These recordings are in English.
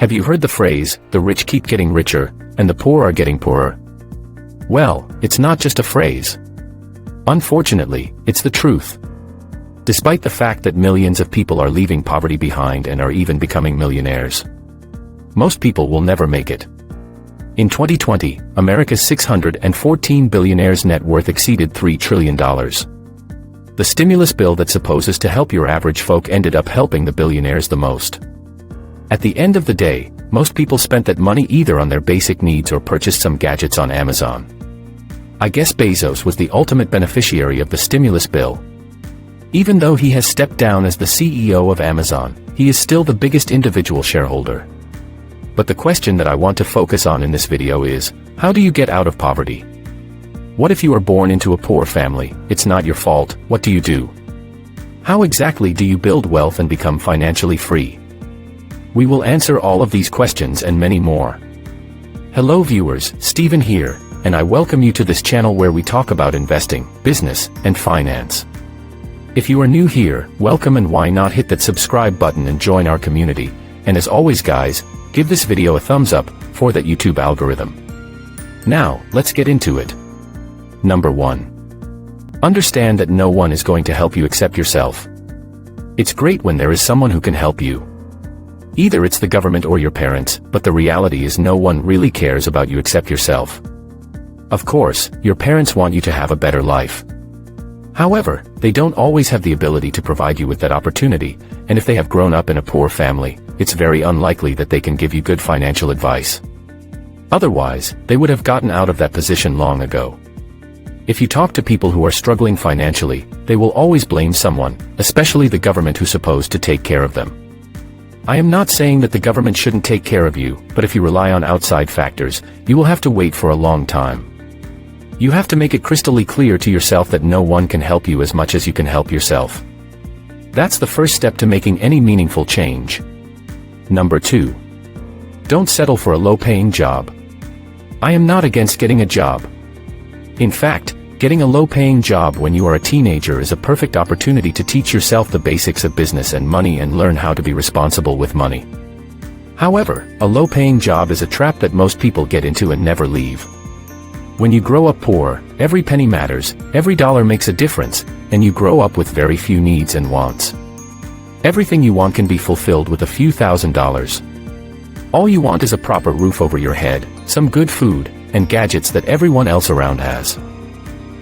Have you heard the phrase, the rich keep getting richer, and the poor are getting poorer? Well, it's not just a phrase. Unfortunately, it's the truth. Despite the fact that millions of people are leaving poverty behind and are even becoming millionaires, most people will never make it. In 2020, America's 614 billionaires' net worth exceeded $3 trillion. The stimulus bill that supposes to help your average folk ended up helping the billionaires the most. At the end of the day, most people spent that money either on their basic needs or purchased some gadgets on Amazon. I guess Bezos was the ultimate beneficiary of the stimulus bill. Even though he has stepped down as the CEO of Amazon, he is still the biggest individual shareholder. But the question that I want to focus on in this video is, how do you get out of poverty? What if you are born into a poor family? It's not your fault. What do you do? How exactly do you build wealth and become financially free? We will answer all of these questions and many more. Hello viewers, Steven here, and I welcome you to this channel where we talk about investing, business, and finance. If you are new here, welcome, and why not hit that subscribe button and join our community. And as always guys, give this video a thumbs up for that YouTube algorithm. Now, let's get into it. Number 1. Understand that no one is going to help you except yourself. It's great when there is someone who can help you. Either it's the government or your parents, but the reality is no one really cares about you except yourself. Of course, your parents want you to have a better life. However, they don't always have the ability to provide you with that opportunity, and if they have grown up in a poor family, it's very unlikely that they can give you good financial advice. Otherwise, they would have gotten out of that position long ago. If you talk to people who are struggling financially, they will always blame someone, especially the government who's supposed to take care of them. I am not saying that the government shouldn't take care of you, but if you rely on outside factors, you will have to wait for a long time. You have to make it crystal clear to yourself that no one can help you as much as you can help yourself. That's the first step to making any meaningful change. Number 2. Don't settle for a low-paying job. I am not against getting a job. In fact, getting a low-paying job when you are a teenager is a perfect opportunity to teach yourself the basics of business and money and learn how to be responsible with money. However, a low-paying job is a trap that most people get into and never leave. When you grow up poor, every penny matters, every dollar makes a difference, and you grow up with very few needs and wants. Everything you want can be fulfilled with a few $1,000s. All you want is a proper roof over your head, some good food, and gadgets that everyone else around has.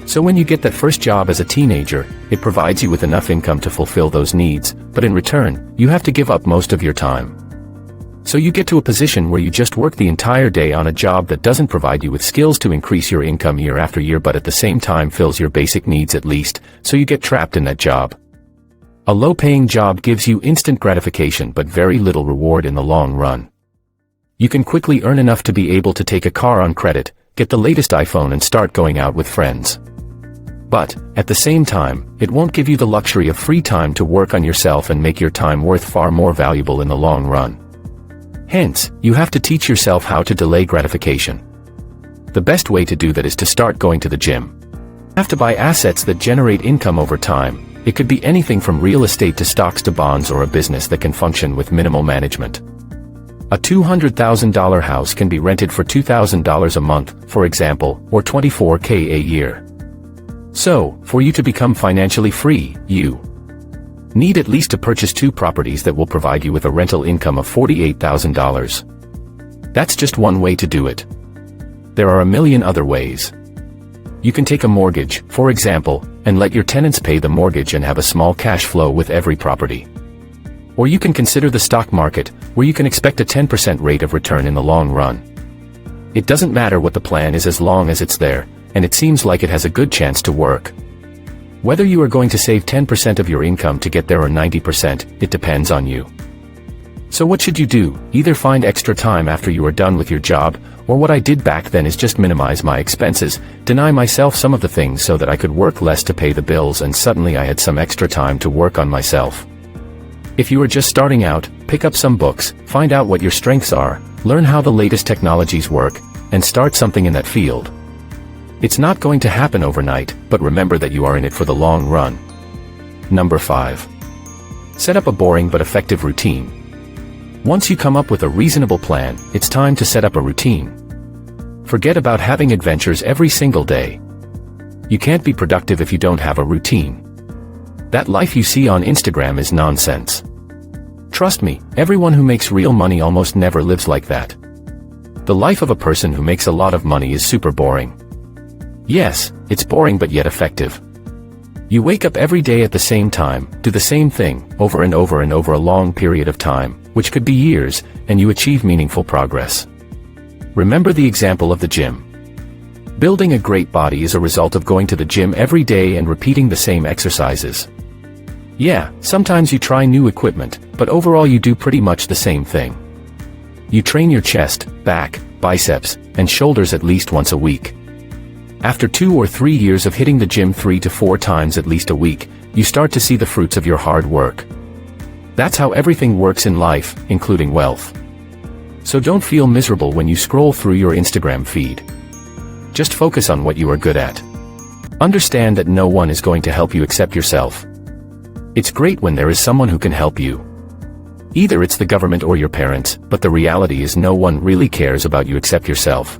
So when you get that first job as a teenager, it provides you with enough income to fulfill those needs, but in return, you have to give up most of your time. So you get to a position where you just work the entire day on a job that doesn't provide you with skills to increase your income year after year, but at the same time fills your basic needs at least, so you get trapped in that job. A low-paying job gives you instant gratification but very little reward in the long run. You can quickly earn enough to be able to take a car on credit, get the latest iPhone and start going out with friends. But, at the same time, it won't give you the luxury of free time to work on yourself and make your time worth far more valuable in the long run. Hence, you have to teach yourself how to delay gratification. The best way to do that is to start going to the gym. You have to buy assets that generate income over time. It could be anything from real estate to stocks to bonds, or a business that can function with minimal management. A $200,000 house can be rented for $2,000 a month, for example, or $24,000 a year. So, for you to become financially free, you need at least to purchase 2 properties that will provide you with a rental income of $48,000. That's just one way to do it. There are a million other ways. You can take a mortgage, for example, and let your tenants pay the mortgage and have a small cash flow with every property. Or you can consider the stock market, where you can expect a 10% rate of return in the long run. It doesn't matter what the plan is as long as it's there, and it seems like it has a good chance to work. Whether you are going to save 10% of your income to get there or 90%, it depends on you. So what should you do? Either find extra time after you are done with your job, or what I did back then is just minimize my expenses, deny myself some of the things so that I could work less to pay the bills, and suddenly I had some extra time to work on myself. If you are just starting out, pick up some books, find out what your strengths are, learn how the latest technologies work, and start something in that field. It's not going to happen overnight, but remember that you are in it for the long run. Number 5. Set up a boring but effective routine. Once you come up with a reasonable plan, it's time to set up a routine. Forget about having adventures every single day. You can't be productive if you don't have a routine. That life you see on Instagram is nonsense. Trust me, everyone who makes real money almost never lives like that. The life of a person who makes a lot of money is super boring. Yes, it's boring but yet effective. You wake up every day at the same time, do the same thing, over and over and over a long period of time, which could be years, and you achieve meaningful progress. Remember the example of the gym. Building a great body is a result of going to the gym every day and repeating the same exercises. Yeah, sometimes you try new equipment, but overall you do pretty much the same thing. You train your chest, back, biceps, and shoulders at least once a week. After 2 or 3 years of hitting the gym 3 to 4 times at least a week, you start to see the fruits of your hard work. That's how everything works in life, including wealth. So don't feel miserable when you scroll through your Instagram feed. Just focus on what you are good at. Understand that no one is going to help you except yourself. It's great when there is someone who can help you. Either it's the government or your parents, but the reality is no one really cares about you except yourself.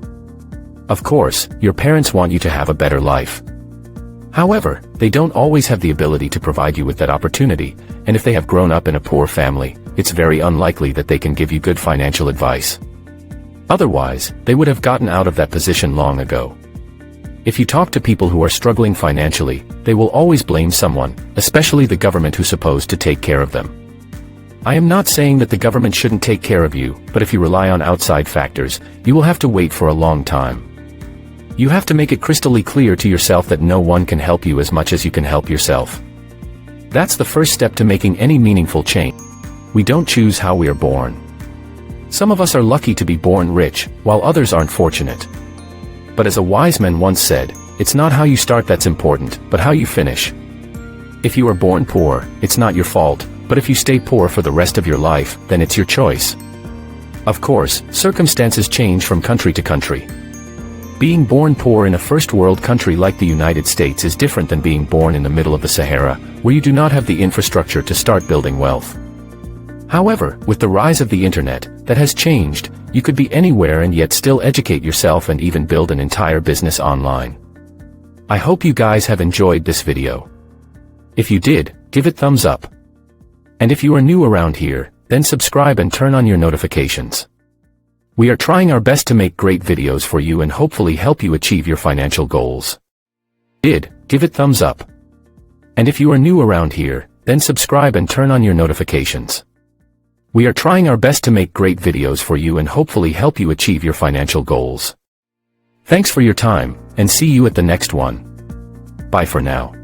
Of course, your parents want you to have a better life. However, they don't always have the ability to provide you with that opportunity, and if they have grown up in a poor family, it's very unlikely that they can give you good financial advice. Otherwise, they would have gotten out of that position long ago. If you talk to people who are struggling financially, they will always blame someone, especially the government who's supposed to take care of them. I am not saying that the government shouldn't take care of you, but if you rely on outside factors, you will have to wait for a long time. You have to make it crystal clear to yourself that no one can help you as much as you can help yourself. That's the first step to making any meaningful change. We don't choose how we are born. Some of us are lucky to be born rich, while others aren't fortunate. But as a wise man once said, it's not how you start that's important, but how you finish. If you are born poor, it's not your fault, but if you stay poor for the rest of your life, then it's your choice. Of course, circumstances change from country to country. Being born poor in a first-world country like the United States is different than being born in the middle of the Sahara, where you do not have the infrastructure to start building wealth. However, with the rise of the internet, that has changed. You could be anywhere and yet still educate yourself and even build an entire business online. I hope you guys have enjoyed this video. If you did, give it thumbs up. And if you are new around here, then subscribe and turn on your notifications. We are trying our best to make great videos for you and hopefully help you achieve your financial goals. Give it thumbs up. And if you are new around here, then subscribe and turn on your notifications. We are trying our best to make great videos for you and hopefully help you achieve your financial goals. Thanks for your time, and see you at the next one. Bye for now.